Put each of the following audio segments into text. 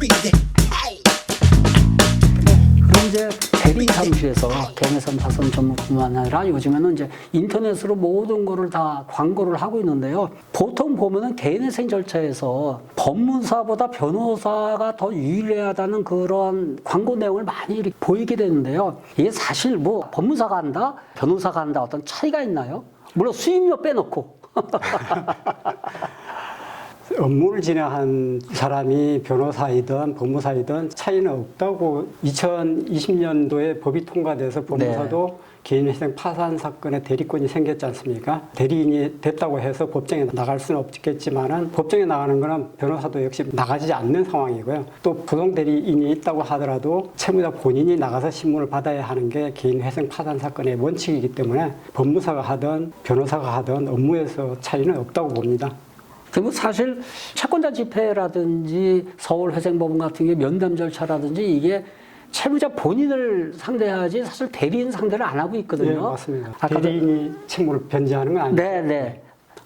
그럼 이제 대리 사무실에서 개인회생 파산 전문뿐만 아니라 요즘에는 이제 인터넷으로 모든 거를 다 광고를 하고 있는데요. 보통 보면은 개인회생 절차에서 법무사보다 변호사가 더 유리하다는 그런 광고 내용을 많이 이렇게 보이게 되는데요. 이게 사실 뭐 법무사가 한다, 변호사가 한다 어떤 차이가 있나요? 물론 수임료 빼놓고. 업무를 진행한 사람이 변호사이든 법무사이든 차이는 없다고 2020년도에 법이 통과돼서 법무사도 개인회생 파산 사건의 대리권이 생겼지 않습니까? 대리인이 됐다고 해서 법정에 나갈 수는 없겠지만은 법정에 나가는 거는 변호사도 역시 나가지 않는 상황이고요. 또 부동 대리인이 있다고 하더라도 채무자 본인이 나가서 신문을 받아야 하는 게 개인회생 파산 사건의 원칙이기 때문에 법무사가 하든 변호사가 하든 업무에서 차이는 없다고 봅니다. 그리고 사실 채권자 집회라든지 서울회생법원 같은 게 면담 절차라든지 이게 채무자 본인을 상대하지 사실 대리인 상대를 안 하고 있거든요. 네, 맞습니다. 대리인이 채무를 변제하는 건 아니죠. 네.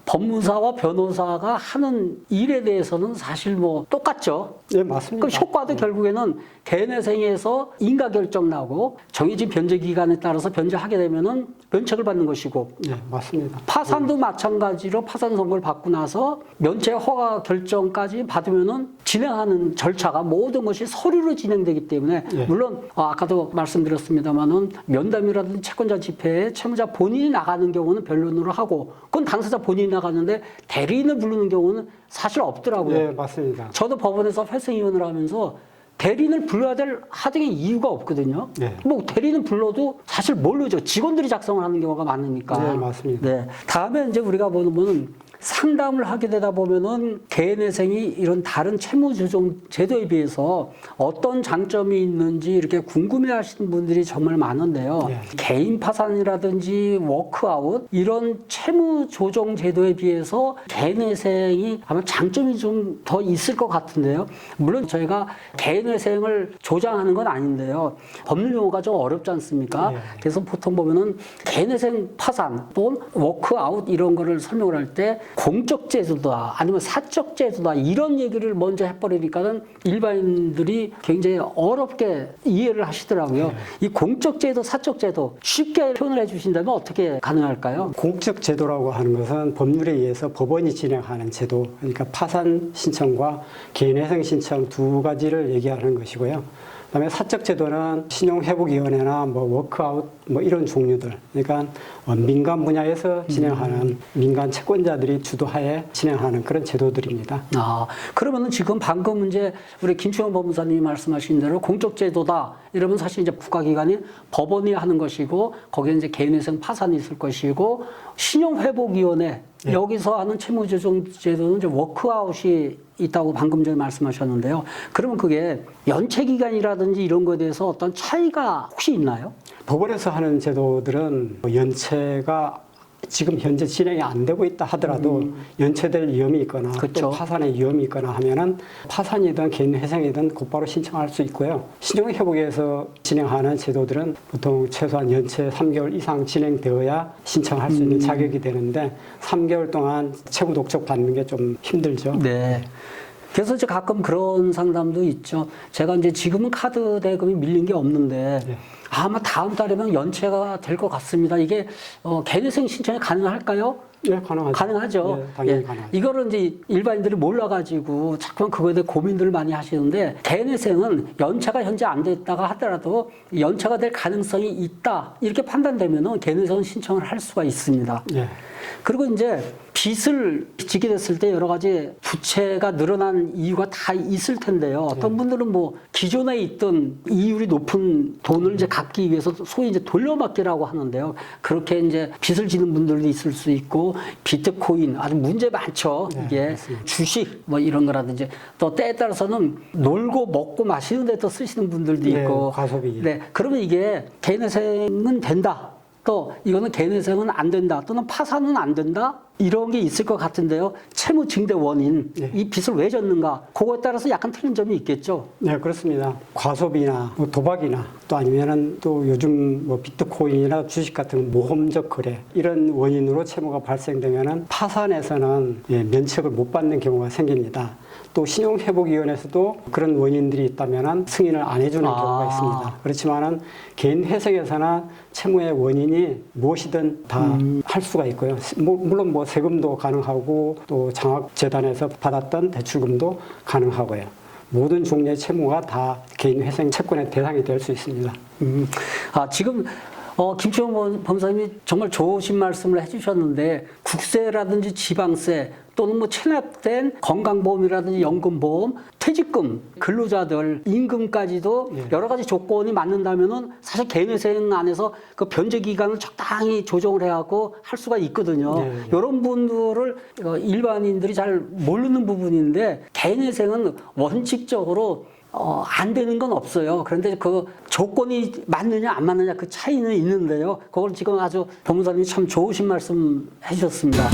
법무사와 변호사가 하는 일에 대해서는 사실 뭐 똑같죠. 네, 맞습니다. 그 효과도 결국에는 개인회생에서 인가결정 나고 정해진 변제 기간에 따라서 변제하게 되면은 면책을 받는 것이고, 네, 맞습니다. 파산도 마찬가지로 파산 선고를 받고 나서 면책 허가 결정까지 받으면은 진행하는 절차가 모든 것이 서류로 진행되기 때문에 물론 아까도 말씀드렸습니다만은 면담이라든지 채권자 집회에 채무자 본인이 나가는 경우는 변론으로 하고 그건 당사자 본인이 나가는데 대리인을 부르는 경우는 사실 없더라고요. 네, 맞습니다. 저도 법원에서 회생위원을 하면서 대리인을 불러야 될 하등의 이유가 없거든요. 네. 뭐 대리인을 불러도 사실 모르죠. 직원들이 작성을 하는 경우가 많으니까. 네, 맞습니다. 네. 다음에 이제 우리가 보면 상담을 하게 되다 보면은 개인회생이 이런 다른 채무조정 제도에 비해서 어떤 장점이 있는지 이렇게 궁금해하시는 분들이 정말 많은데요. 네. 개인 파산이라든지 워크아웃 이런 채무조정 제도에 비해서 개인회생이 아마 장점이 좀 더 있을 것 같은데요. 물론 저희가 개인회생을 조장하는 건 아닌데요. 법률 용어가 좀 어렵지 않습니까? 네. 그래서 보통 보면은 개인회생 파산 또는 워크아웃 이런 거를 설명을 할 때 공적 제도다 아니면 사적 제도다 이런 얘기를 먼저 해버리니까는 일반인들이 굉장히 어렵게 이해를 하시더라고요. 이 공적 제도, 사적 제도 쉽게 표현을 해주신다면 어떻게 가능할까요? 공적 제도라고 하는 것은 법률에 의해서 법원이 진행하는 제도, 그러니까 파산 신청과 개인회생 신청 두 가지를 얘기하는 것이고요. 그다음에 사적 제도는 신용회복위원회나 뭐 워크아웃 뭐 이런 종류들, 그러니까 민간 분야에서 진행하는 민간 채권자들이 주도하에 진행하는 그런 제도들입니다. 그러면은 지금 방금 이제 우리 김충현 법무사님이 말씀하신 대로 공적 제도다 이러면 사실 이제 국가기관이 법원이 하는 것이고 거기에 이제 개인회생 파산이 있을 것이고 신용회복위원회 여기서 하는 채무조정 제도는 이제 워크아웃이 있다고 방금 전에 말씀하셨는데요. 그러면 그게 연체 기간이라든지 이런 거에 대해서 어떤 차이가 혹시 있나요? 법원에서 하는 제도들은 연체가 지금 현재 진행이 안 되고 있다 하더라도 연체될 위험이 있거나 그렇죠. 또 파산의 위험이 있거나 하면은 파산이든 개인회생이든 곧바로 신청할 수 있고요. 신용회복에서 진행하는 제도들은 보통 최소한 연체 3개월 이상 진행되어야 신청할 수 있는 자격이 되는데 3개월 동안 채무 독촉 받는 게 좀 힘들죠. 네. 그래서 이제 가끔 그런 상담도 있죠. 제가 이제 지금은 카드 대금이 밀린 게 없는데 아마 다음 달이면 연체가 될 것 같습니다. 이게 개인회생 신청이 가능할까요? 네, 가능하죠. 가능하죠. 네, 당연히 가능하죠. 이거를 이제 일반인들이 몰라가지고 자꾸만 그거에 대해 고민들을 많이 하시는데 개인회생은 연체가 현재 안 됐다가 하더라도 연체가 될 가능성이 있다 이렇게 판단되면은 개인회생 신청을 할 수가 있습니다. 네. 그리고 이제 빚을 지게 됐을 때 여러 가지 부채가 늘어난 이유가 다 있을 텐데요. 어떤 분들은 뭐 기존에 있던 이율이 높은 돈을 이제 갚기 위해서 소위 이제 돌려막기라고 하는데요. 그렇게 이제 빚을 지는 분들도 있을 수 있고 비트코인 아주 문제 많죠. 이게 주식 뭐 이런 거라든지 또 때에 따라서는 놀고 먹고 마시는 데 또 쓰시는 분들도 있고. 네, 과소비. 네, 그러면 이게 개인회생은 된다. 또 이거는 개인회생은 안 된다 또는 파산은 안 된다 이런 게 있을 것 같은데요. 채무 증대 원인 이 빚을 왜 졌는가 그거에 따라서 약간 틀린 점이 있겠죠. 네, 그렇습니다. 과소비나 뭐 도박이나 또 아니면은 또 요즘 뭐 비트코인이나 주식 같은 모험적 거래 이런 원인으로 채무가 발생되면은 파산에서는 면책을 못 받는 경우가 생깁니다. 또 신용회복위원회에서도 그런 원인들이 있다면 승인을 안 해주는 경우가 아. 있습니다. 그렇지만은 개인 회생에서나 채무의 원인이 무엇이든 다 할 수가 있고요. 물론 뭐 세금도 가능하고 또 장학재단에서 받았던 대출금도 가능하고요. 모든 종류의 채무가 다 개인 회생 채권의 대상이 될 수 있습니다. 지금 김치영 법사님이 정말 좋으신 말씀을 해주셨는데 국세라든지 지방세 또는 뭐 체납된 건강보험이라든지 연금보험, 퇴직금, 근로자들 임금까지도 여러 가지 조건이 맞는다면은 사실 개인회생 안에서 그 변제 기간을 적당히 조정을 해갖고 할 수가 있거든요. 네. 이런 분들을 일반인들이 잘 모르는 부분인데 개인회생은 원칙적으로 안 되는 건 없어요. 그런데 그 조건이 맞느냐 안 맞느냐 그 차이는 있는데요. 그걸 지금 아주 법무사님이 참 좋으신 말씀 해주셨습니다.